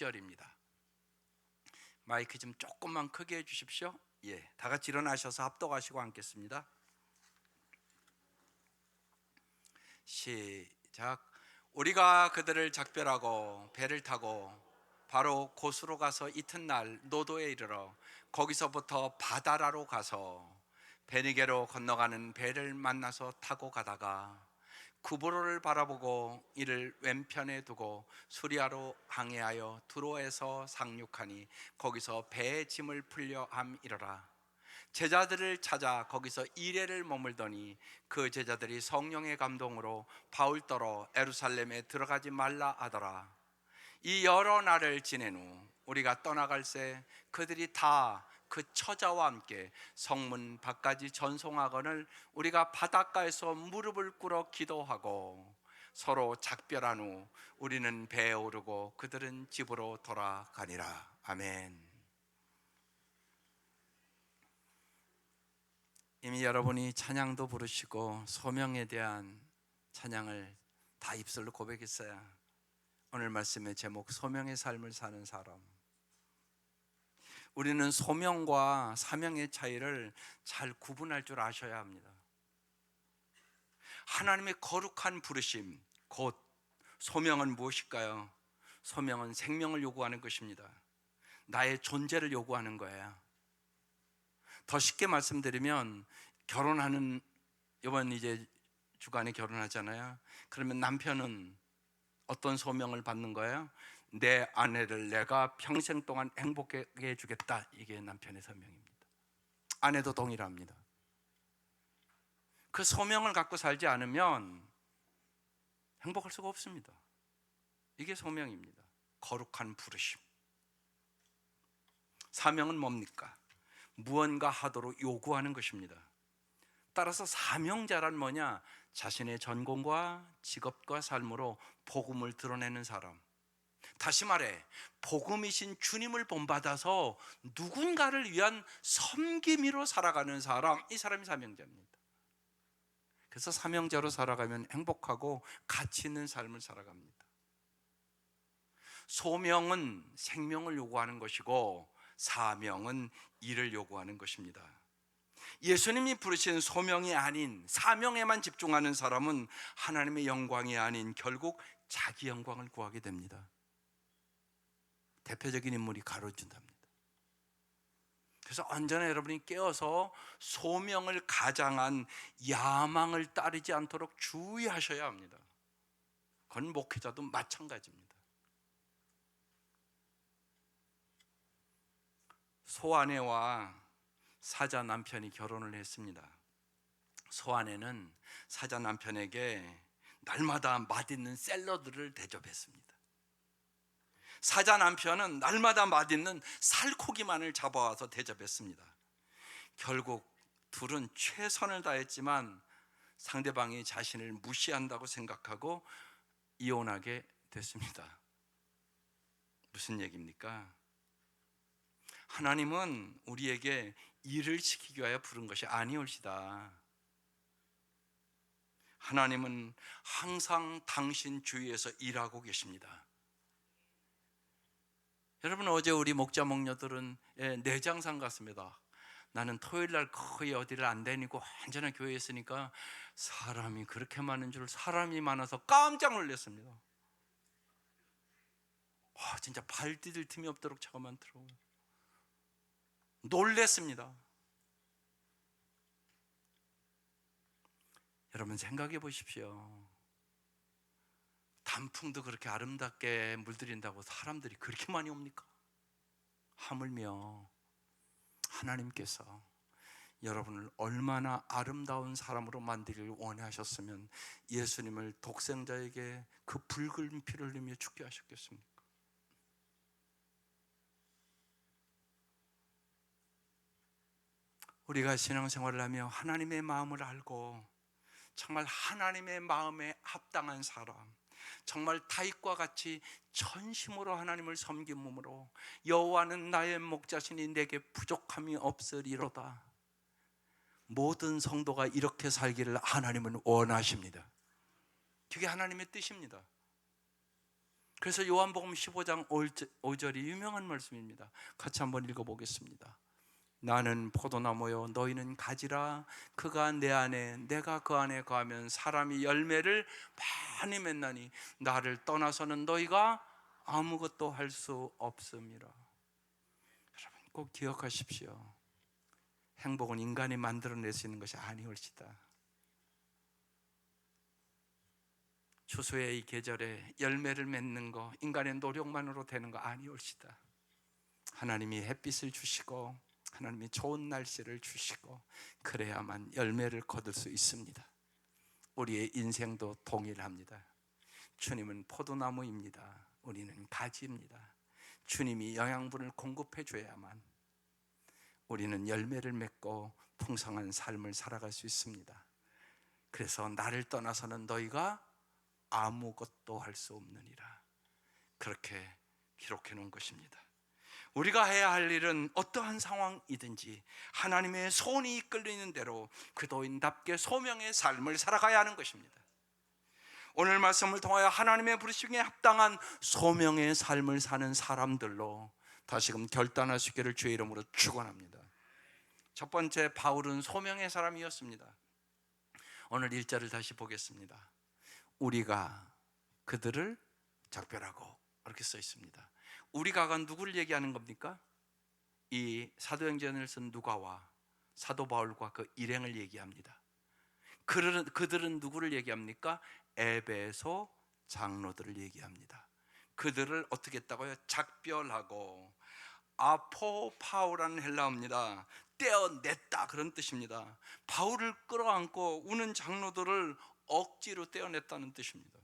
6절입니다. 마이크 좀 조금만 크게 해주십시오. 다 같이 일어나셔서 합독하시고 앉겠습니다. 시작. 우리가 그들을 작별하고 배를 타고 바로 고수로 가서 이튿날 노도에 이르러 거기서부터 바다라로 가서 베니게로 건너가는 배를 만나서 타고 가다가 구브로를 바라보고 이를 왼편에 두고 수리아로 항해하여 두로에서 상륙하니 거기서 배의 짐을 풀려 함이러라. 제자들을 찾아 거기서 이레를 머물더니 그 제자들이 성령의 감동으로 바울 떠러 예루살렘에 들어가지 말라 하더라. 이 여러 날을 지낸 후 우리가 떠나갈새 그들이 다 그 처자와 함께 성문 밖까지 전송하거늘 우리가 바닷가에서 무릎을 꿇어 기도하고 서로 작별한 후 우리는 배에 오르고 그들은 집으로 돌아가니라. 아멘. 이미 여러분이 찬양도 부르시고 소명에 대한 찬양을 다 입술로 고백했어요. 오늘 말씀의 제목, 소명의 삶을 사는 사람. 우리는 소명과 사명의 차이를 잘 구분할 줄 아셔야 합니다. 하나님의 거룩한 부르심, 곧 소명은 무엇일까요? 소명은 생명을 요구하는 것입니다. 나의 존재를 요구하는 거예요. 더 쉽게 말씀드리면 결혼하는, 이번 이제 주간에 결혼하잖아요. 그러면 남편은 어떤 소명을 받는 거예요? 내 아내를 내가 평생 동안 행복하게 해주겠다. 이게 남편의 소명입니다. 아내도 동일합니다. 그 소명을 갖고 살지 않으면 행복할 수가 없습니다. 이게 소명입니다. 거룩한 부르심. 사명은 뭡니까? 무언가 하도록 요구하는 것입니다. 따라서 사명자란 뭐냐? 자신의 전공과 직업과 삶으로 복음을 드러내는 사람. 다시 말해 복음이신 주님을 본받아서 누군가를 위한 섬김이로 살아가는 사람, 이 사람이 사명자입니다. 그래서 사명자로 살아가면 행복하고 가치 있는 삶을 살아갑니다. 소명은 생명을 요구하는 것이고 사명은 일을 요구하는 것입니다. 예수님이 부르신 소명이 아닌 사명에만 집중하는 사람은 하나님의 영광이 아닌 결국 자기 영광을 구하게 됩니다. 대표적인 인물이 가르쳐준답니다. 그래서 언제나 여러분이 깨어서 소명을 가장한 야망을 따르지 않도록 주의하셔야 합니다. 그건 목회자도 마찬가지입니다. 소아내와 사자 남편이 결혼을 했습니다. 소아내는 사자 남편에게 날마다 맛있는 샐러드를 대접했습니다. 사자 남편은 날마다 맛있는 살코기만을 잡아와서 대접했습니다. 결국 둘은 최선을 다했지만 상대방이 자신을 무시한다고 생각하고 이혼하게 됐습니다. 무슨 얘기입니까? 하나님은 우리에게 일을 시키기 위하여 부른 것이 아니올시다. 하나님은 항상 당신 주위에서 일하고 계십니다. 여러분, 어제 우리 목자 목녀들은 내장산 갔습니다. 나는 토요일날 거의 어디를 안 다니고 언제나 교회에 있으니까 사람이 그렇게 많은 줄, 사람이 많아서 깜짝 놀랐습니다. 진짜 발 디딜 틈이 없도록 차가 많더라고요. 놀랬습니다. 여러분 생각해 보십시오. 단풍도 그렇게 아름답게 물들인다고 사람들이 그렇게 많이 옵니까? 하물며 하나님께서 여러분을 얼마나 아름다운 사람으로 만들기를 원하셨으면 예수님을 독생자에게 그 붉은 피를 흘리며 죽게 하셨겠습니까? 우리가 신앙생활을 하며 하나님의 마음을 알고 정말 하나님의 마음에 합당한 사람, 정말 다윗과 같이 전심으로 하나님을 섬김으로 여호와는 나의 목자시니 내게 부족함이 없으리로다. 모든 성도가 이렇게 살기를 하나님은 원하십니다. 그게 하나님의 뜻입니다. 그래서 요한복음 15장 5절이 유명한 말씀입니다. 같이 한번 읽어보겠습니다. 나는 포도나무요 너희는 가지라. 그가 내 안에 내가 그 안에 거하면 사람이 열매를 많이 맺나니 나를 떠나서는 너희가 아무것도 할 수 없음이라. 여러분 꼭 기억하십시오. 행복은 인간이 만들어낼 수 있는 것이 아니올시다. 추수의 이 계절에 열매를 맺는 거 인간의 노력만으로 되는 거 아니올시다. 하나님이 햇빛을 주시고 하나님이 좋은 날씨를 주시고 그래야만 열매를 거둘 수 있습니다. 우리의 인생도 동일합니다. 주님은 포도나무입니다. 우리는 가지입니다. 주님이 영양분을 공급해 줘야만 우리는 열매를 맺고 풍성한 삶을 살아갈 수 있습니다. 그래서 나를 떠나서는 너희가 아무것도 할 수 없느니라. 그렇게 기록해 놓은 것입니다. 우리가 해야 할 일은 어떠한 상황이든지 하나님의 손이 이끌리는 대로 그도인답게 소명의 삶을 살아가야 하는 것입니다. 오늘 말씀을 통하여 하나님의 부르심에 합당한 소명의 삶을 사는 사람들로 다시금 결단할 수 있기를 주의 이름으로 축원합니다. 첫 번째, 바울은 소명의 사람이었습니다. 오늘 1절을 다시 보겠습니다. 우리가 그들을 작별하고 이렇게 써 있습니다. 우리가가 누구를 얘기하는 겁니까? 이 사도행전을 쓴 누가와 사도 바울과 그 일행을 얘기합니다. 그들은 누구를 얘기합니까? 에베소 장로들을 얘기합니다. 그들을 어떻게 했다고요? 작별하고, 아포파우라는 헬라어입니다. 떼어냈다 그런 뜻입니다. 바울을 끌어안고 우는 장로들을 억지로 떼어냈다는 뜻입니다.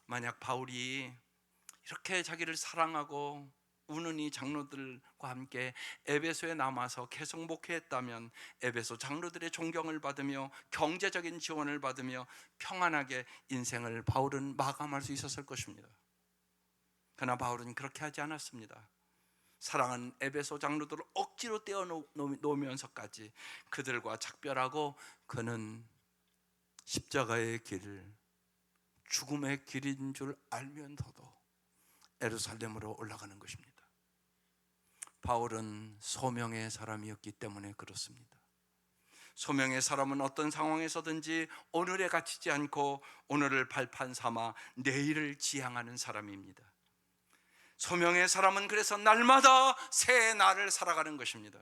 만약 바울이 이렇게 자기를 사랑하고 우는 이 장로들과 함께 에베소에 남아서 계속 목회했다면 에베소 장로들의 존경을 받으며 경제적인 지원을 받으며 평안하게 인생을 바울은 마감할 수 있었을 것입니다. 그러나 바울은 그렇게 하지 않았습니다. 사랑하는 에베소 장로들을 억지로 떼어놓으면서까지 그들과 작별하고 그는 십자가의 길, 죽음의 길인 줄 알면서도 예루살렘으로 올라가는 것입니다. 바울은 소명의 사람이었기 때문에 그렇습니다. 소명의 사람은 어떤 상황에서든지 오늘에 갇히지 않고 오늘을 발판 삼아 내일을 지향하는 사람입니다. 소명의 사람은 그래서 날마다 새 날을 살아가는 것입니다.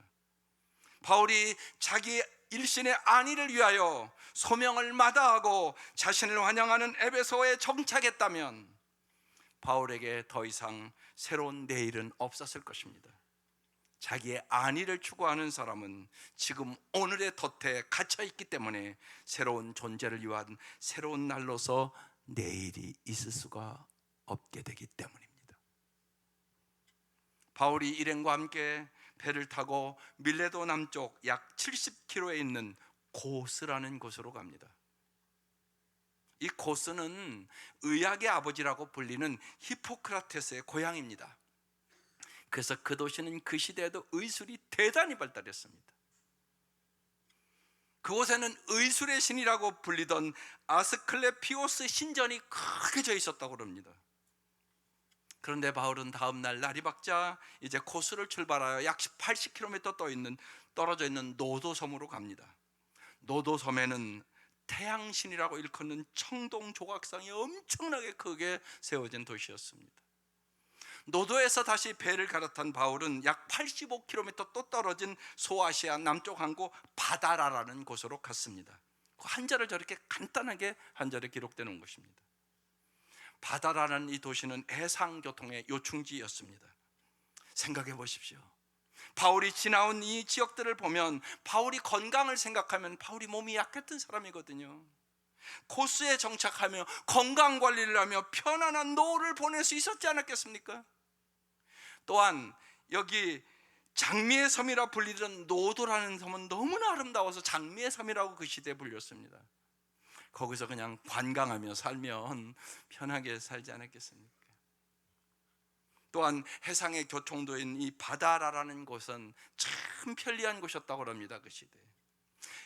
바울이 자기 일신의 안위를 위하여 소명을 마다하고 자신을 환영하는 에베소에 정착했다면 바울에게 더 이상 새로운 내일은 없었을 것입니다. 자기의 안위를 추구하는 사람은 지금 오늘의 덫에 갇혀있기 때문에 새로운 존재를 위한 새로운 날로서 내일이 있을 수가 없게 되기 때문입니다. 바울이 일행과 함께 배를 타고 밀레도 남쪽 약 70km에 있는 고스라는 곳으로 갑니다. 이 고스는 의학의 아버지라고 불리는 히포크라테스의 고향입니다. 그래서 그 도시는 그 시대에도 의술이 대단히 발달했습니다. 그곳에는 의술의 신이라고 불리던 아스클레피오스 신전이 크게 져 있었다고 합니다. 그런데 바울은 다음 날 날이 밝자 이제 고스를 출발하여 약 80km 떨어져 있는 노도섬으로 갑니다. 노도섬에는 태양신이라고 일컫는 청동 조각상이 엄청나게 크게 세워진 도시였습니다. 노도에서 다시 배를 갈아탄 바울은 약 85km 또 떨어진 소아시아 남쪽 항구 바다라라는 곳으로 갔습니다. 그 한자를 저렇게 간단하게 한자로 기록되는 것입니다. 바다라는 이 도시는 해상교통의 요충지였습니다. 생각해 보십시오. 바울이 지나온 이 지역들을 보면 바울이 건강을 생각하면 바울이 몸이 약했던 사람이거든요. 코스에 정착하며 건강관리를 하며 편안한 노후를 보낼 수 있었지 않았겠습니까? 또한 여기 장미의 섬이라 불리던 노도라는 섬은 너무나 아름다워서 장미의 섬이라고 그 시대에 불렸습니다. 거기서 그냥 관광하며 살면 편하게 살지 않았겠습니까? 또한 해상의 교통도인 이 바다라라는 곳은 참 편리한 곳이었다고 합니다. 그 시대에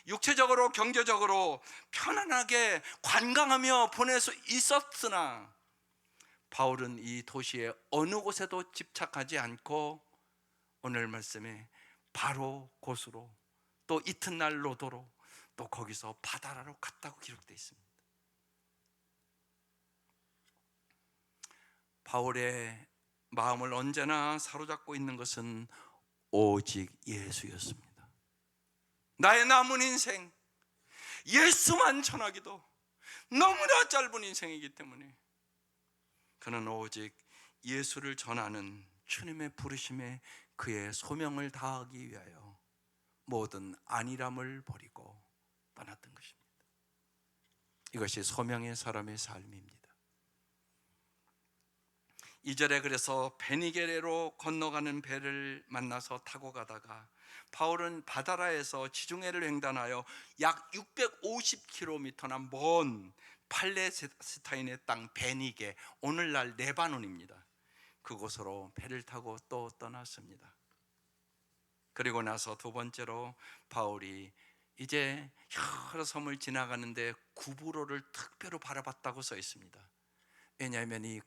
육체적으로 경제적으로 편안하게 관광하며 보낼 수 있었으나 바울은 이 도시의 어느 곳에도 집착하지 않고 오늘 말씀에 바로 곳으로, 또 이튿날 로도로, 또 거기서 바다라로 갔다고 기록되어 있습니다. 바울의 마음을 언제나 사로잡고 있는 것은 오직 예수였습니다. 나의 남은 인생, 예수만 전하기도 너무나 짧은 인생이기 때문에 그는 오직 예수를 전하는 주님의 부르심에 그의 소명을 다하기 위하여 모든 안일함을 버리고 떠났던 것입니다. 이것이 소명의 사람의 삶입니다. 2절에 그래서 베니게레로 건너가는 배를 만나서 타고 가다가 바울은 바다라에서 지중해를 횡단하여 약 650km나 먼 팔레스타인의 땅 베니게, 오늘날 레바논입니다. 그곳으로 배를 타고 또 떠났습니다. 그리고 나서 두 번째로 바울이 이제 여러 섬을 지나가는데 구브로를 특별히 바라봤다고 써 있습니다. 왜냐하면 이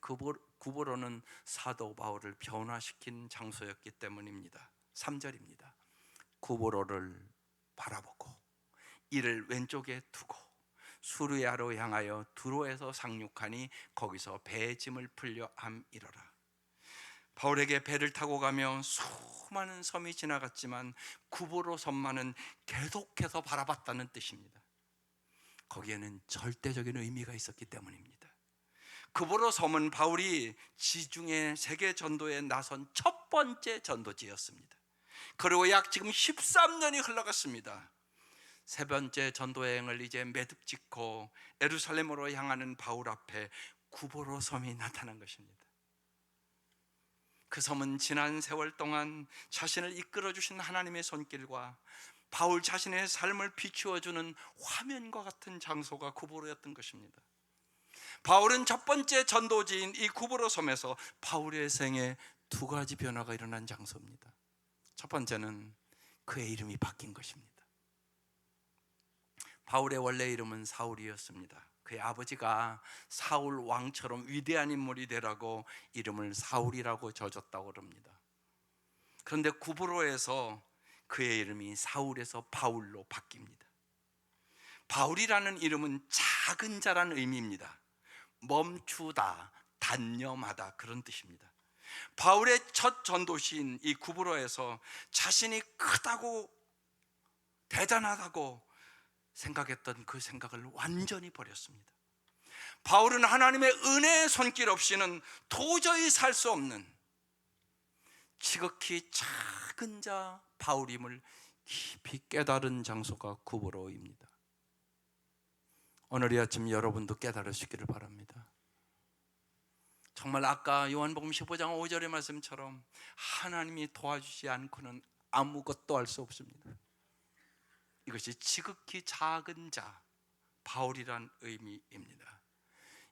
구브로는 사도 바울을 변화시킨 장소였기 때문입니다. 3절입니다. 구브로를 바라보고 이를 왼쪽에 두고 수르야로 향하여 두로에서 상륙하니 거기서 배의 짐을 풀려 함이러라. 바울에게 배를 타고 가며 수많은 섬이 지나갔지만 구브로 섬만은 계속해서 바라봤다는 뜻입니다. 거기에는 절대적인 의미가 있었기 때문입니다. 구브로 섬은 바울이 지중해 세계 전도에 나선 첫 번째 전도지였습니다. 그리고 약 지금 13년이 흘러갔습니다. 세 번째 전도여행을 이제 매듭 짓고 예루살렘으로 향하는 바울 앞에 구브로 섬이 나타난 것입니다. 그 섬은 지난 세월 동안 자신을 이끌어주신 하나님의 손길과 바울 자신의 삶을 비추어주는 화면과 같은 장소가 구브로였던 것입니다. 바울은 첫 번째 전도지인 이 구브로 섬에서 바울의 생에 두 가지 변화가 일어난 장소입니다. 첫 번째는 그의 이름이 바뀐 것입니다. 바울의 원래 이름은 사울이었습니다. 그의 아버지가 사울 왕처럼 위대한 인물이 되라고 이름을 사울이라고 지어줬다고 합니다. 그런데 구브로에서 그의 이름이 사울에서 바울로 바뀝니다. 바울이라는 이름은 작은 자라는 의미입니다. 멈추다, 단념하다, 그런 뜻입니다. 바울의 첫 전도시인 이 구브로에서 자신이 크다고 대단하다고 생각했던 그 생각을 완전히 버렸습니다. 바울은 하나님의 은혜의 손길 없이는 도저히 살 수 없는 지극히 작은 자 바울임을 깊이 깨달은 장소가 구브로입니다. 오늘 이 아침 여러분도 깨달으시기를 바랍니다. 정말 아까 요한복음 15장 5절의 말씀처럼 하나님이 도와주지 않고는 아무것도 할 수 없습니다. 이것이 지극히 작은 자 바울이란 의미입니다.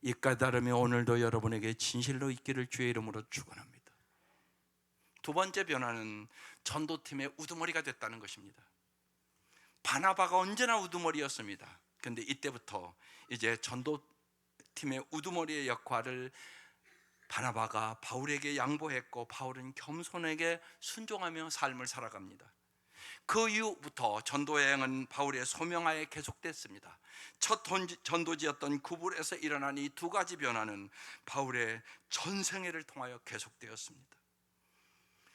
이 깨달음이 오늘도 여러분에게 진실로 있기를 주의 이름으로 축원합니다. 두 번째 변화는 전도팀의 우두머리가 됐다는 것입니다. 바나바가 언제나 우두머리였습니다. 그런데 이때부터 이제 전도팀의 우두머리의 역할을 바나바가 바울에게 양보했고 바울은 겸손하게 순종하며 삶을 살아갑니다. 그 이후부터 전도여행은 바울의 소명하에 계속됐습니다. 첫 전도지였던 구브로에서 일어난 이 두 가지 변화는 바울의 전생애를 통하여 계속되었습니다.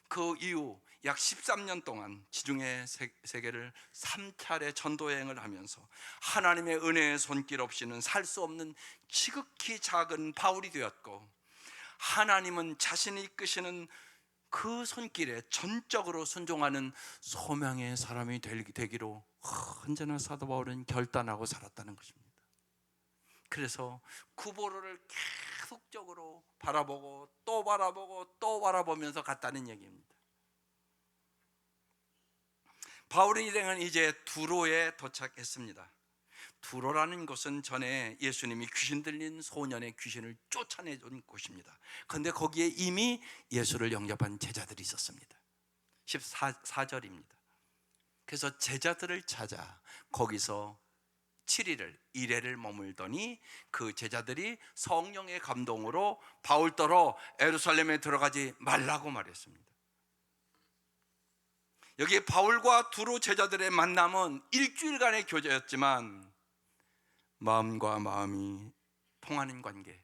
그 이후 약 13년 동안 지중해 세계를 3차례 전도여행을 하면서 하나님의 은혜의 손길 없이는 살 수 없는 지극히 작은 바울이 되었고, 하나님은 자신이 이끄시는 그 손길에 전적으로 순종하는 소명의 사람이 되기로 언제나 사도 바울은 결단하고 살았다는 것입니다. 그래서 구브로를 계속적으로 바라보고 또 바라보고 또 바라보면서 갔다는 얘기입니다. 바울의 일행은 이제 두로에 도착했습니다. 두로라는 곳은 전에 예수님이 귀신 들린 소년의 귀신을 쫓아내준 곳입니다. 그런데 거기에 이미 예수를 영접한 제자들이 있었습니다. 14절입니다. 그래서 제자들을 찾아 거기서 7일을 1회를 머물더니 그 제자들이 성령의 감동으로 바울더러 예루살렘에 들어가지 말라고 말했습니다. 여기 바울과 두로 제자들의 만남은 일주일간의 교제였지만 마음과 마음이 통하는 관계,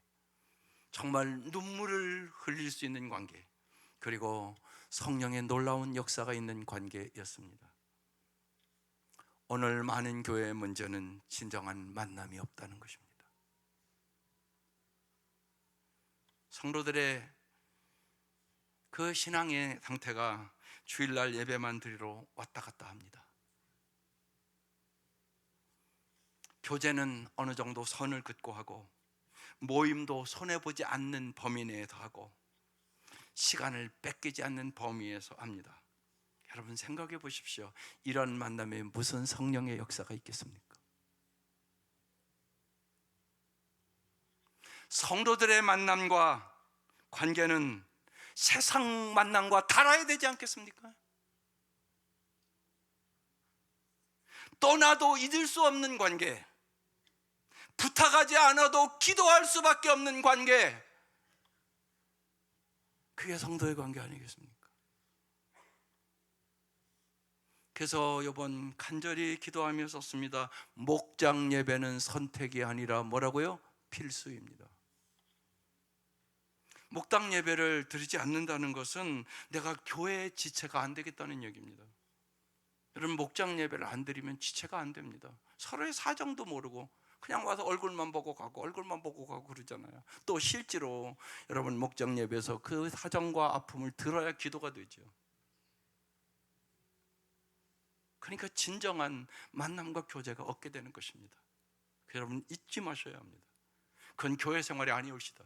정말 눈물을 흘릴 수 있는 관계, 그리고 성령의 놀라운 역사가 있는 관계였습니다. 오늘 많은 교회의 문제는 진정한 만남이 없다는 것입니다. 성도들의 그 신앙의 상태가 주일날 예배만 드리러 왔다 갔다 합니다. 교제는 어느 정도 선을 긋고 하고, 모임도 손해보지 않는 범위 내에서 하고, 시간을 뺏기지 않는 범위에서 합니다. 여러분 생각해 보십시오. 이런 만남에 무슨 성령의 역사가 있겠습니까? 성도들의 만남과 관계는 세상 만남과 달라야 되지 않겠습니까? 떠나도 잊을 수 없는 관계, 부탁하지 않아도 기도할 수밖에 없는 관계, 그게 성도의 관계 아니겠습니까? 그래서 이번 간절히 기도하며 썼습니다. 목장 예배는 선택이 아니라 뭐라고요? 필수입니다. 목장 예배를 드리지 않는다는 것은 내가 교회의 지체가 안 되겠다는 얘기입니다. 여러분 목장 예배를 안 드리면 지체가 안 됩니다. 서로의 사정도 모르고 그냥 와서 얼굴만 보고 가고 얼굴만 보고 가고 그러잖아요. 또 실제로 여러분 목장 예배에서 그 사정과 아픔을 들어야 기도가 되죠. 그러니까 진정한 만남과 교제가 없게 되는 것입니다. 여러분 잊지 마셔야 합니다. 그건 교회 생활이 아니올시다.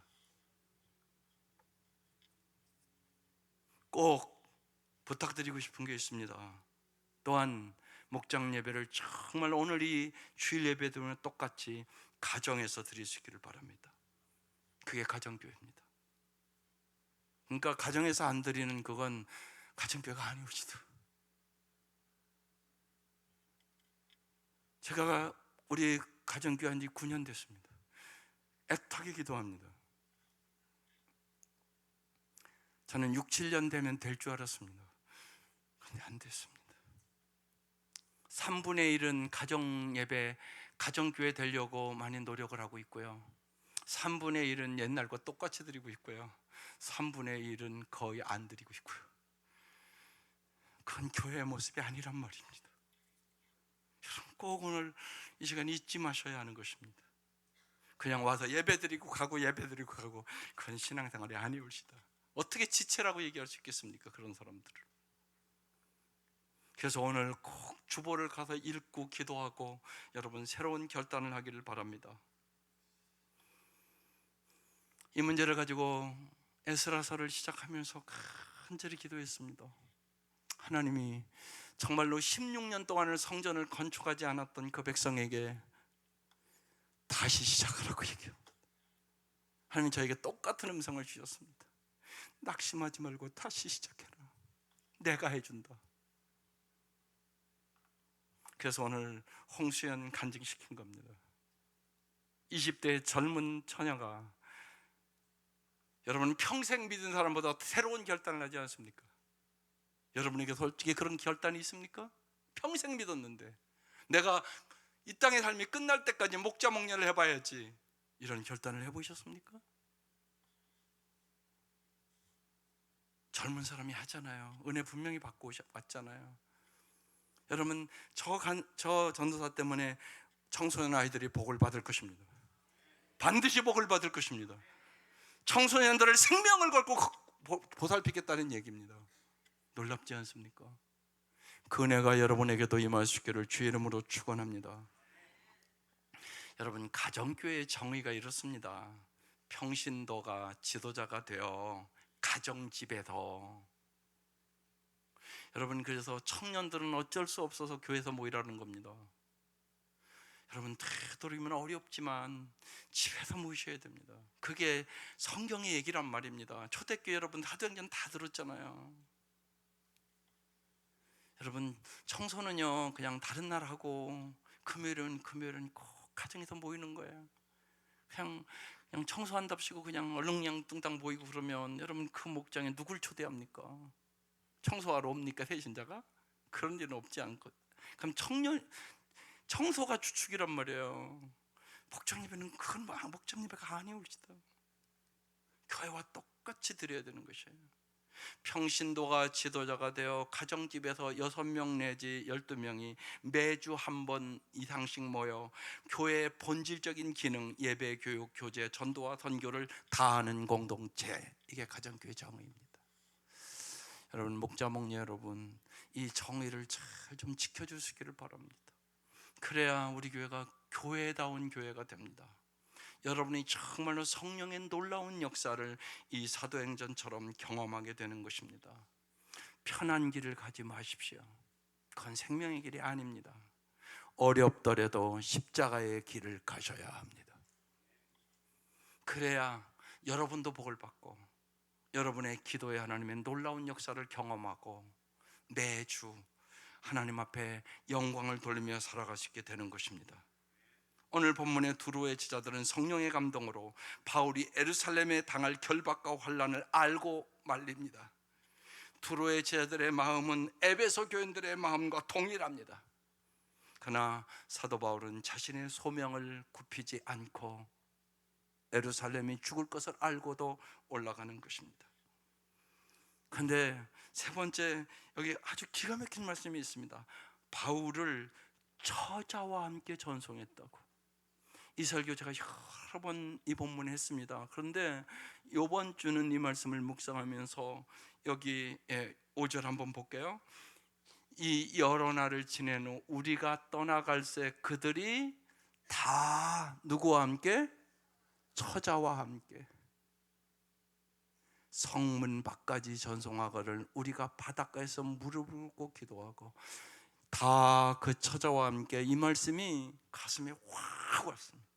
꼭 부탁드리고 싶은 게 있습니다. 또한 목장 예배를 정말 오늘 이 주일 예배들은 똑같이 가정에서 드릴 수 있기를 바랍니다. 그게 가정교회입니다. 그러니까 가정에서 안 드리는 그건 가정교회가 아니올시다. 제가 우리 가정교회 한 지 9년 됐습니다. 애타게 기도합니다. 저는 6, 7년 되면 될 줄 알았습니다. 근데 안 됐습니다. 3분의 1은 가정예배, 가정교회 되려고 많이 노력을 하고 있고요. 3분의 1은 옛날과 똑같이 드리고 있고요. 3분의 1은 거의 안 드리고 있고요. 그건 교회의 모습이 아니란 말입니다. 여러분 꼭 오늘 이 시간 잊지 마셔야 하는 것입니다. 그냥 와서 예배드리고 가고 예배드리고 가고 그건 신앙생활이 아니올시다. 어떻게 지체라고 얘기할 수 있겠습니까? 그런 사람들을. 그래서 오늘 꼭 주보를 가서 읽고 기도하고 여러분 새로운 결단을 하기를 바랍니다. 이 문제를 가지고 에스라서를 시작하면서 간절히 기도했습니다. 하나님이 정말로 16년 동안을 성전을 건축하지 않았던 그 백성에게 다시 시작하라고 얘기합니다. 하나님 저에게 똑같은 음성을 주셨습니다. 낙심하지 말고 다시 시작해라. 내가 해준다. 그래서 오늘 홍수연 간증시킨 겁니다. 20대 젊은 처녀가 여러분 평생 믿은 사람보다 새로운 결단을 하지 않습니까? 여러분에게 솔직히 그런 결단이 있습니까? 평생 믿었는데 내가 이 땅의 삶이 끝날 때까지 목자 목녀를 해봐야지, 이런 결단을 해보셨습니까? 젊은 사람이 하잖아요. 은혜 분명히 받고 왔잖아요. 여러분 저 전도사 때문에 청소년 아이들이 복을 받을 것입니다. 반드시 복을 받을 것입니다. 청소년들을 생명을 걸고 보살피겠다는 얘기입니다. 놀랍지 않습니까? 그 은혜가 여러분에게도 임할 수 있기를 주의 이름으로 축원합니다. 여러분 가정교회의 정의가 이렇습니다. 평신도가 지도자가 되어 가정집에서, 여러분 그래서 청년들은 어쩔 수 없어서 교회에서 모이라는 겁니다. 여러분 되도록이면 어렵지만 집에서 모이셔야 됩니다. 그게 성경의 얘기란 말입니다. 초대교회 여러분 사도행전 다 들었잖아요. 여러분, 청소는요 그냥 다른 날 하고 금요일은 꼭 가정에서 모이는 거예요. 그냥 청소한답시고 그냥 얼렁냥뚱땅 모이고 그러면 여러분 그 목장에 누굴 초대합니까? 청소하러 옵니까 배신자가? 그런 일은 없지 않고. 그럼 청소가 주축이란 말이에요. 목장예배는 그건 목장예배가 아니올지다. 교회와 똑같이 드려야 되는 것이에요. 평신도가 지도자가 되어 가정집에서 6명 내지 12명이 매주 한 번 이상씩 모여 교회의 본질적인 기능, 예배, 교육, 교제, 전도와 선교를 다하는 공동체, 이게 가정교회 정의입니다. 여러분, 목자 목녀 여러분, 이 정의를 잘 좀 지켜주시기를 바랍니다. 그래야 우리 교회가 교회다운 교회가 됩니다. 여러분이 정말로 성령의 놀라운 역사를 이 사도행전처럼 경험하게 되는 것입니다. 편한 길을 가지 마십시오. 그건 생명의 길이 아닙니다. 어렵더라도 십자가의 길을 가셔야 합니다. 그래야 여러분도 복을 받고 여러분의 기도에 하나님의 놀라운 역사를 경험하고 매주 하나님 앞에 영광을 돌리며 살아가시게 되는 것입니다. 오늘 본문의 두로의 제자들은 성령의 감동으로 바울이 예루살렘에 당할 결박과 환난을 알고 말립니다. 두로의 제자들의 마음은 에베소 교인들의 마음과 동일합니다. 그러나 사도 바울은 자신의 소명을 굽히지 않고 예루살렘이 죽을 것을 알고도 올라가는 것입니다. 그런데 세 번째, 여기 아주 기가 막힌 말씀이 있습니다. 바울을 처자와 함께 전송했다고. 이 설교 제가 여러 번 이 본문에 했습니다. 그런데 이번 주는 이 말씀을 묵상하면서 여기 5절 한번 볼게요. 이 여러 날을 지낸 후 우리가 떠나갈새 그들이 다 누구와 함께? 처자와 함께 성문 밖까지 전송하거를 우리가 바닷가에서 무릎을 꿇고 기도하고 다 그 처자와 함께. 이 말씀이 가슴에 확 왔습니다.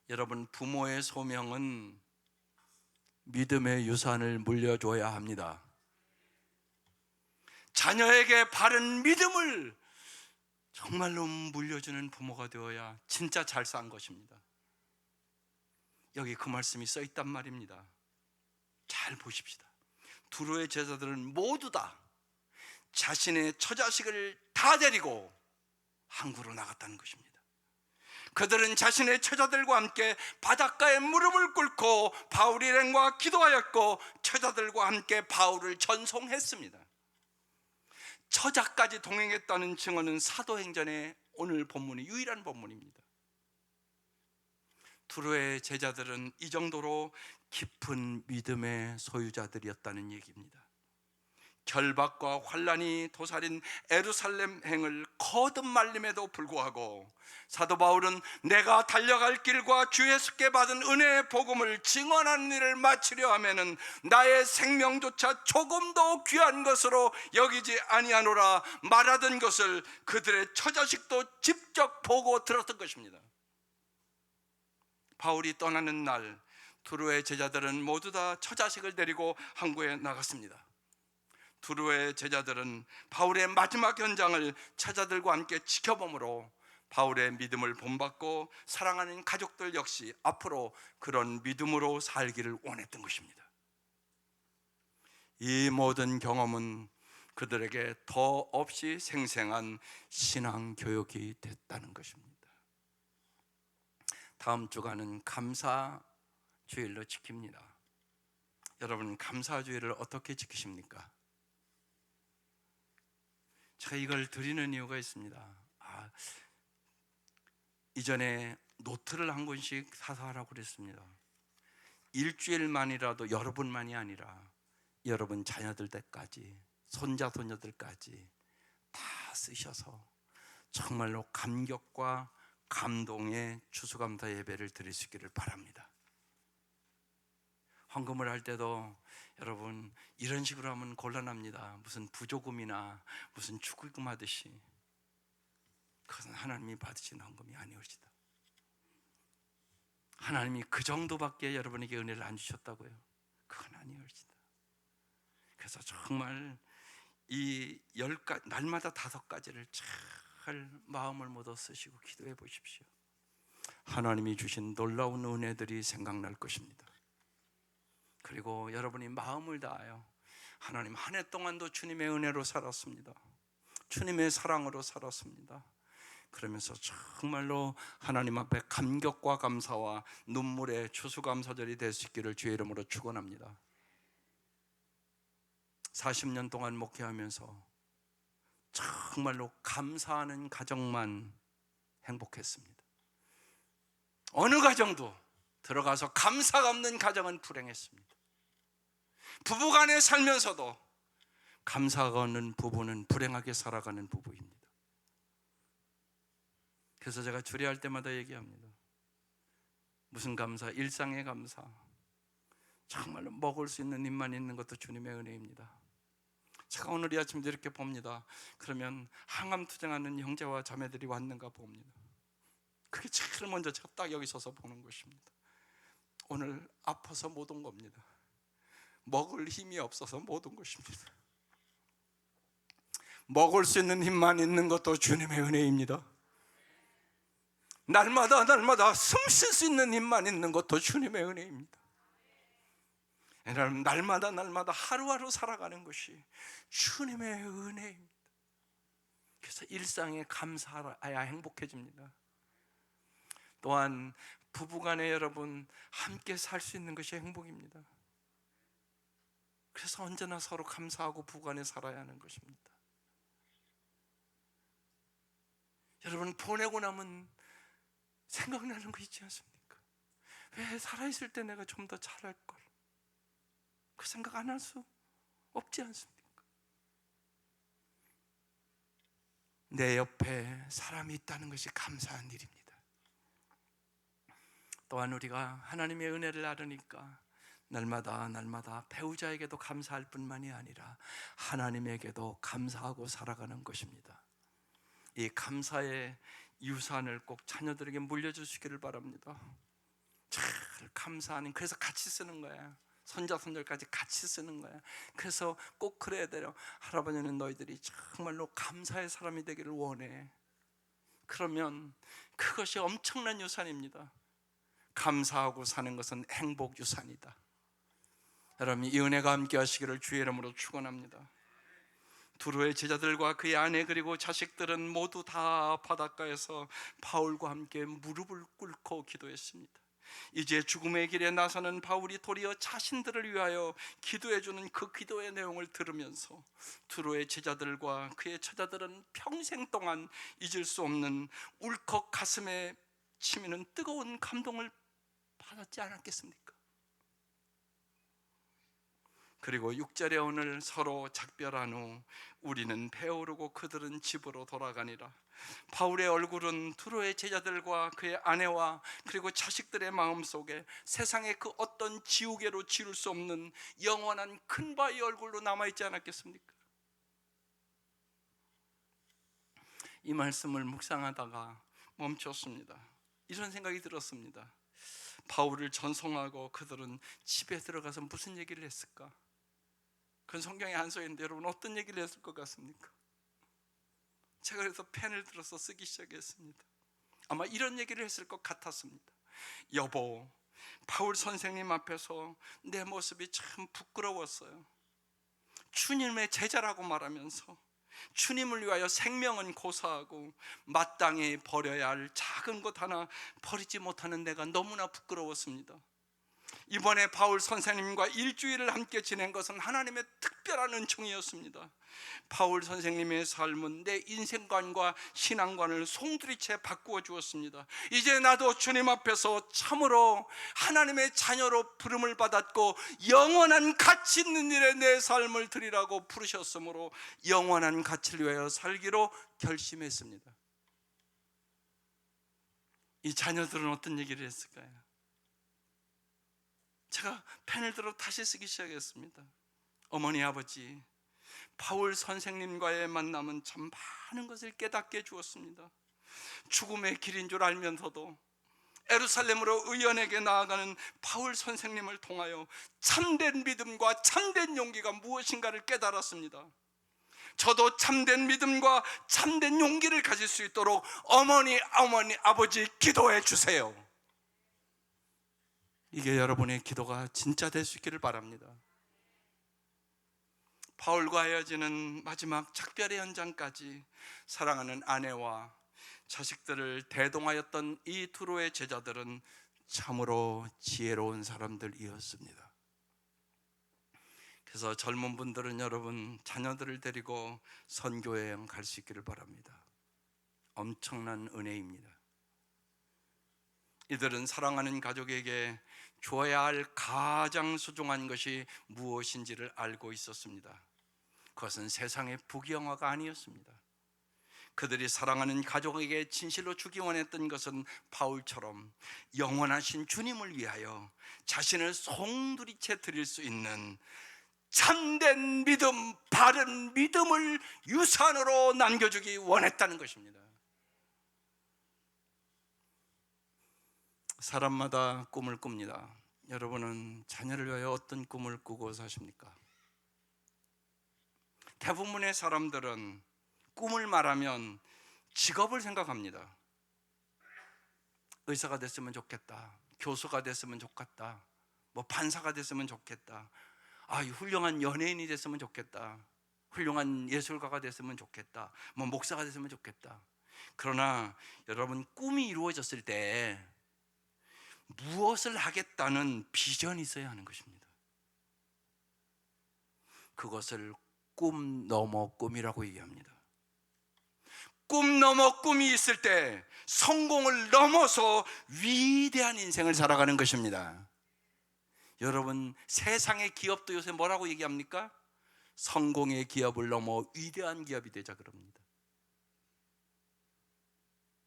여러분, 부모의 소명은 믿음의 유산을 물려줘야 합니다. 자녀에게 바른 믿음을 정말로 물려주는 부모가 되어야 진짜 잘 산 것입니다. 여기 그 말씀이 써 있단 말입니다. 잘 보십시다. 두로의 제자들은 모두 다 자신의 처자식을 다 데리고 항구로 나갔다는 것입니다. 그들은 자신의 처자들과 함께 바닷가에 무릎을 꿇고 바울 일행과 기도하였고 처자들과 함께 바울을 전송했습니다. 처자까지 동행했다는 증언은 사도행전의 오늘 본문이 유일한 본문입니다. 두로의 제자들은 이 정도로 깊은 믿음의 소유자들이었다는 얘기입니다. 결박과 환난이 도사린 예루살렘 행을 거듭 말림에도 불구하고 사도 바울은 내가 달려갈 길과 주 예수께 받은 은혜의 복음을 증언하는 일을 마치려 하면은 나의 생명조차 조금도 귀한 것으로 여기지 아니하노라 말하던 것을 그들의 처자식도 직접 보고 들었던 것입니다. 바울이 떠나는 날 두로의 제자들은 모두 다 처자식을 데리고 항구에 나갔습니다. 두로의 제자들은 바울의 마지막 현장을 처자들과 함께 지켜보므로 바울의 믿음을 본받고 사랑하는 가족들 역시 앞으로 그런 믿음으로 살기를 원했던 것입니다. 이 모든 경험은 그들에게 더없이 생생한 신앙 교육이 됐다는 것입니다. 다음 주간은 감사주일로 지킵니다. 여러분, 감사주일을 어떻게 지키십니까? 제가 이걸 드리는 이유가 있습니다. 이전에 노트를 한 권씩 사서 하라고 그랬습니다. 일주일만이라도 여러분만이 아니라 여러분 자녀들 때까지 손자 손녀들까지 다 쓰셔서 정말로 감격과 감동의 추수감사 예배를 드릴 수 있기를 바랍니다. 헌금을 할 때도 여러분 이런 식으로 하면 곤란합니다. 무슨 부조금이나 무슨 축의금 하듯이. 그것은 하나님이 받으신 헌금이 아니올지다. 하나님이 그 정도밖에 여러분에게 은혜를 안 주셨다고요? 그건 아니올지다. 그래서 정말 이 날마다 5가지를 잘 마음을 모두 쓰시고 기도해 보십시오. 하나님이 주신 놀라운 은혜들이 생각날 것입니다. 그리고 여러분이 마음을 다하여 하나님, 한 해 동안도 주님의 은혜로 살았습니다. 주님의 사랑으로 살았습니다. 그러면서 정말로 하나님 앞에 감격과 감사와 눈물의 추수감사절이 될 수 있기를 주의 이름으로 축원합니다. 40년 동안 목회하면서 정말로 감사하는 가정만 행복했습니다. 어느 가정도 들어가서 감사가 없는 가정은 불행했습니다. 부부간에 살면서도 감사가 없는 부부는 불행하게 살아가는 부부입니다. 그래서 제가 주례할 때마다 얘기합니다. 무슨 감사? 일상의 감사. 정말로 먹을 수 있는 입만 있는 것도 주님의 은혜입니다. 제가 오늘 이 아침도 이렇게 봅니다. 그러면 항암 투쟁하는 형제와 자매들이 왔는가 봅니다. 그게 제일 먼저 제가 딱 여기 서서 보는 것입니다. 오늘 아파서 못 온 겁니다. 먹을 힘이 없어서 못 온 것입니다. 먹을 수 있는 힘만 있는 것도 주님의 은혜입니다. 날마다 숨 쉴 수 있는 힘만 있는 것도 주님의 은혜입니다. 날마다 하루하루 살아가는 것이 주님의 은혜입니다. 그래서 일상에 감사해야 행복해집니다. 또한 부부간에 여러분 함께 살 수 있는 것이 행복입니다. 그래서 언제나 서로 감사하고 부부간에 살아야 하는 것입니다. 여러분, 보내고 나면 생각나는 거 있지 않습니까? 왜 살아있을 때 내가 좀 더 잘할 걸, 그 생각 안 할 수 없지 않습니까? 내 옆에 사람이 있다는 것이 감사한 일입니다. 또한 우리가 하나님의 은혜를 알으니까 날마다 배우자에게도 감사할 뿐만이 아니라 하나님에게도 감사하고 살아가는 것입니다. 이 감사의 유산을 꼭 자녀들에게 물려주시기를 바랍니다. 잘 감사하는, 그래서 같이 쓰는 거야. 손자손녀까지 같이 쓰는 거야. 그래서 꼭 그래야 돼요. 할아버지는 너희들이 정말로 감사의 사람이 되기를 원해. 그러면 그것이 엄청난 유산입니다. 감사하고 사는 것은 행복 유산이다. 여러분, 이 은혜가 함께 하시기를 주의 이름으로 축원합니다. 두로의 제자들과 그의 아내 그리고 자식들은 모두 다 바닷가에서 바울과 함께 무릎을 꿇고 기도했습니다. 이제 죽음의 길에 나서는 바울이 도리어 자신들을 위하여 기도해주는 그 기도의 내용을 들으면서 두로의 제자들과 그의 처자들은 평생 동안 잊을 수 없는 울컥 가슴에 치미는 뜨거운 감동을 받았지 않았겠습니까? 그리고 6절에 오늘 서로 작별한 후 우리는 배오르고 그들은 집으로 돌아가니라. 바울의 얼굴은 두로의 제자들과 그의 아내와 그리고 자식들의 마음속에 세상의 그 어떤 지우개로 지울 수 없는 영원한 큰 바위 얼굴로 남아있지 않았겠습니까? 이 말씀을 묵상하다가 멈췄습니다. 이런 생각이 들었습니다. 바울을 전송하고 그들은 집에 들어가서 무슨 얘기를 했을까? 그건 성경에 안 써있는데 여러분 어떤 얘기를 했을 것 같습니까? 제가 그래서 펜을 들어서 쓰기 시작했습니다. 아마 이런 얘기를 했을 것 같았습니다. 여보, 바울 선생님 앞에서 내 모습이 참 부끄러웠어요. 주님의 제자라고 말하면서 주님을 위하여 생명은 고사하고 마땅히 버려야 할 작은 것 하나 버리지 못하는 내가 너무나 부끄러웠습니다. 이번에 바울 선생님과 일주일을 함께 지낸 것은 하나님의 특별한 은총이었습니다. 바울 선생님의 삶은 내 인생관과 신앙관을 송두리째 바꾸어 주었습니다. 이제 나도 주님 앞에서 참으로 하나님의 자녀로 부름을 받았고 영원한 가치 있는 일에 내 삶을 드리라고 부르셨으므로 영원한 가치를 위하여 살기로 결심했습니다. 이 자녀들은 어떤 얘기를 했을까요? 제가 펜을 들어 다시 쓰기 시작했습니다. 어머니, 아버지, 바울 선생님과의 만남은 참 많은 것을 깨닫게 해주었습니다. 죽음의 길인 줄 알면서도 예루살렘으로 의원에게 나아가는 바울 선생님을 통하여 참된 믿음과 참된 용기가 무엇인가를 깨달았습니다. 저도 참된 믿음과 참된 용기를 가질 수 있도록 어머니, 아버지 기도해 주세요. 이게 여러분의 기도가 진짜 될 수 있기를 바랍니다. 바울과 헤어지는 마지막 작별의 현장까지 사랑하는 아내와 자식들을 대동하였던 이 두로의 제자들은 참으로 지혜로운 사람들이었습니다. 그래서 젊은 분들은 여러분 자녀들을 데리고 선교여행 갈 수 있기를 바랍니다. 엄청난 은혜입니다. 이들은 사랑하는 가족에게 줘야 할 가장 소중한 것이 무엇인지를 알고 있었습니다. 그것은 세상의 부귀영화가 아니었습니다. 그들이 사랑하는 가족에게 진실로 주기 원했던 것은 바울처럼 영원하신 주님을 위하여 자신을 송두리째 드릴 수 있는 참된 믿음, 바른 믿음을 유산으로 남겨주기 원했다는 것입니다. 사람마다 꿈을 꿉니다. 여러분은 자녀를 위하여 어떤 꿈을 꾸고 사십니까? 대부분의 사람들은 꿈을 말하면 직업을 생각합니다. 의사가 됐으면 좋겠다, 교수가 됐으면 좋겠다, 뭐 판사가 됐으면 좋겠다, 훌륭한 연예인이 됐으면 좋겠다, 훌륭한 예술가가 됐으면 좋겠다, 뭐 목사가 됐으면 좋겠다. 그러나 여러분, 꿈이 이루어졌을 때 무엇을 하겠다는 비전이 있어야 하는 것입니다. 그것을 꿈 넘어 꿈이라고 얘기합니다. 꿈 넘어 꿈이 있을 때 성공을 넘어서 위대한 인생을 살아가는 것입니다. 여러분, 세상의 기업도 요새 뭐라고 얘기합니까? 성공의 기업을 넘어 위대한 기업이 되자 그럽니다.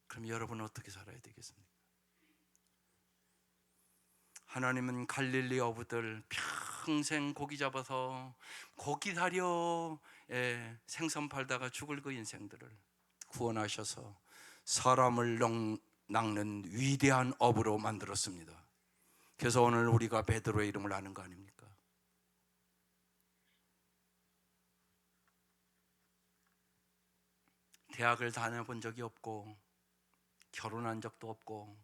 그럼 여러분은 어떻게 살아야 되겠습니까? 하나님은 갈릴리 어부들 평생 고기 잡아서 고기 사려 생선 팔다가 죽을 그 인생들을 구원하셔서 사람을 낚는 위대한 어부로 만들었습니다. 그래서 오늘 우리가 베드로의 이름을 아는 거 아닙니까? 대학을 다녀본 적이 없고 결혼한 적도 없고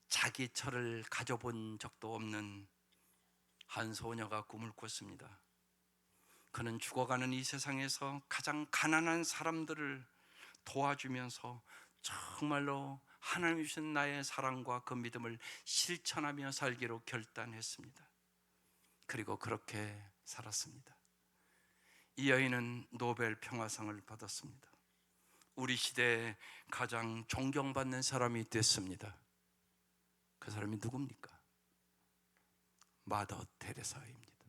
자기 철을 가져본 적도 없는 한 소녀가 꿈을 꿨습니다. 그는 죽어가는 이 세상에서 가장 가난한 사람들을 도와주면서 정말로 하나님 주신 나의 사랑과 그 믿음을 실천하며 살기로 결단했습니다. 그리고 그렇게 살았습니다. 이 여인은 노벨 평화상을 받았습니다. 우리 시대에 가장 존경받는 사람이 됐습니다. 그 사람이 누굽니까? 마더 테레사입니다.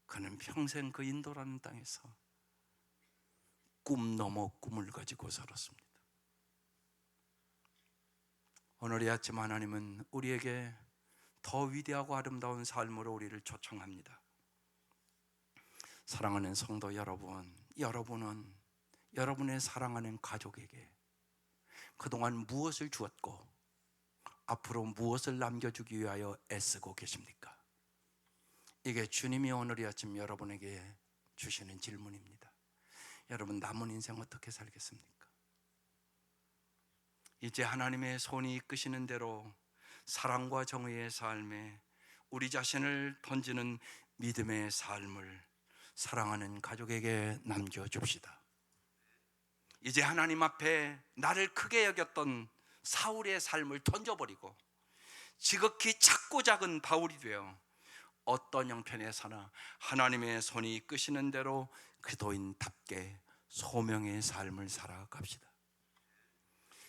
그는 평생 그 인도라는 땅에서 꿈 넘어 꿈을 가지고 살았습니다. 오늘 이 아침 하나님은 우리에게 더 위대하고 아름다운 삶으로 우리를 초청합니다. 사랑하는 성도 여러분, 여러분은 여러분의 사랑하는 가족에게 그동안 무엇을 주었고 앞으로 무엇을 남겨주기 위하여 애쓰고 계십니까? 이게 주님이 오늘 이 아침 여러분에게 주시는 질문입니다. 여러분, 남은 인생 어떻게 살겠습니까? 이제 하나님의 손이 이끄시는 대로 사랑과 정의의 삶에 우리 자신을 던지는 믿음의 삶을 사랑하는 가족에게 남겨줍시다. 이제 하나님 앞에 나를 크게 여겼던 사울의 삶을 던져버리고 지극히 작고 작은 바울이 되어 어떤 형편에서나 하나님의 손이 이끄시는 대로 그도인답게 소명의 삶을 살아갑시다.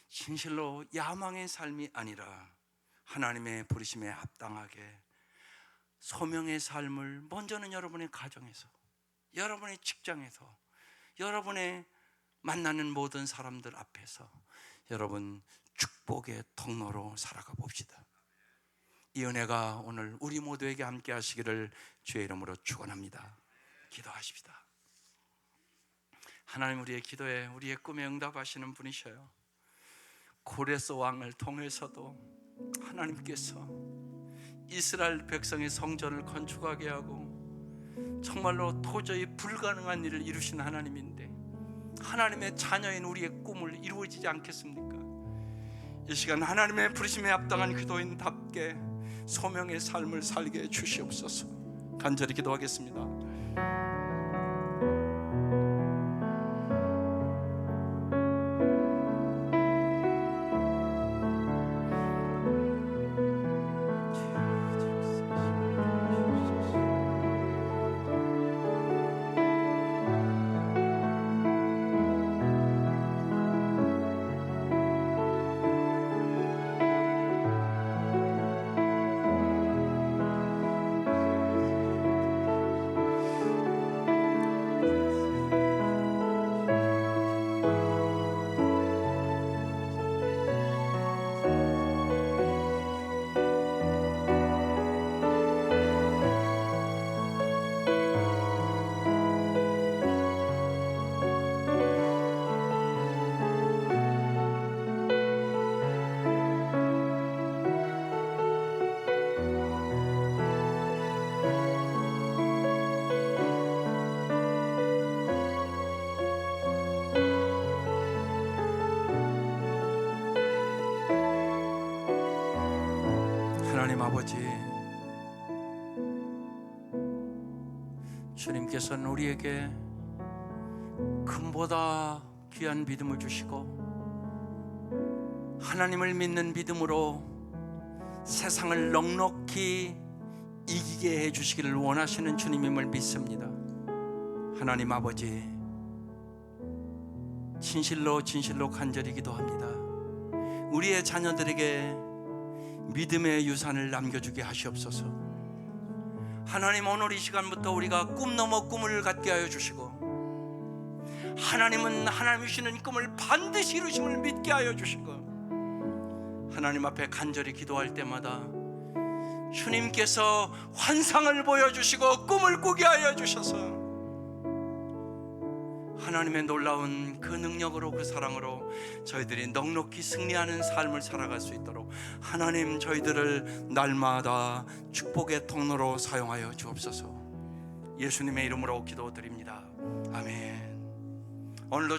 진실로 야망의 삶이 아니라 하나님의 부르심에 합당하게 소명의 삶을 먼저는 여러분의 가정에서, 여러분의 직장에서, 여러분의 만나는 모든 사람들 앞에서 여러분 축복의 통로로 살아가 봅시다. 이 은혜가 오늘 우리 모두에게 함께 하시기를 주의 이름으로 축원합니다. 기도하십시다. 하나님, 우리의 기도에 우리의 꿈에 응답하시는 분이셔요. 고레스 왕을 통해서도 하나님께서 이스라엘 백성의 성전을 건축하게 하고 정말로 도저히 불가능한 일을 이루신 하나님인데 하나님의 자녀인 우리의 꿈을 이루어지지 않겠습니까? 이 시간 하나님의 부르심에 합당한 기도인답게 소명의 삶을 살게 해 주시옵소서. 간절히 기도하겠습니다. 하나님 아버지, 주님께서는 우리에게 금보다 귀한 믿음을 주시고 하나님을 믿는 믿음으로 세상을 넉넉히 이기게 해주시기를 원하시는 주님임을 믿습니다. 하나님 아버지, 진실로 간절히 기도합니다. 우리의 자녀들에게 믿음의 유산을 남겨주게 하시옵소서. 하나님, 오늘 이 시간부터 우리가 꿈 넘어 꿈을 갖게 하여 주시고 하나님은 하나님이 주시는 꿈을 반드시 이루심을 믿게 하여 주시고 하나님 앞에 간절히 기도할 때마다 주님께서 환상을 보여주시고 꿈을 꾸게 하여 주셔서 하나님의 놀라운 그 능력으로, 그 사랑으로 저희들이 넉넉히 승리하는 삶을 살아갈 수 있도록 하나님, 저희들을 날마다 축복의 통로로 사용하여 주옵소서. 예수님의 이름으로 기도드립니다. 아멘. 오늘도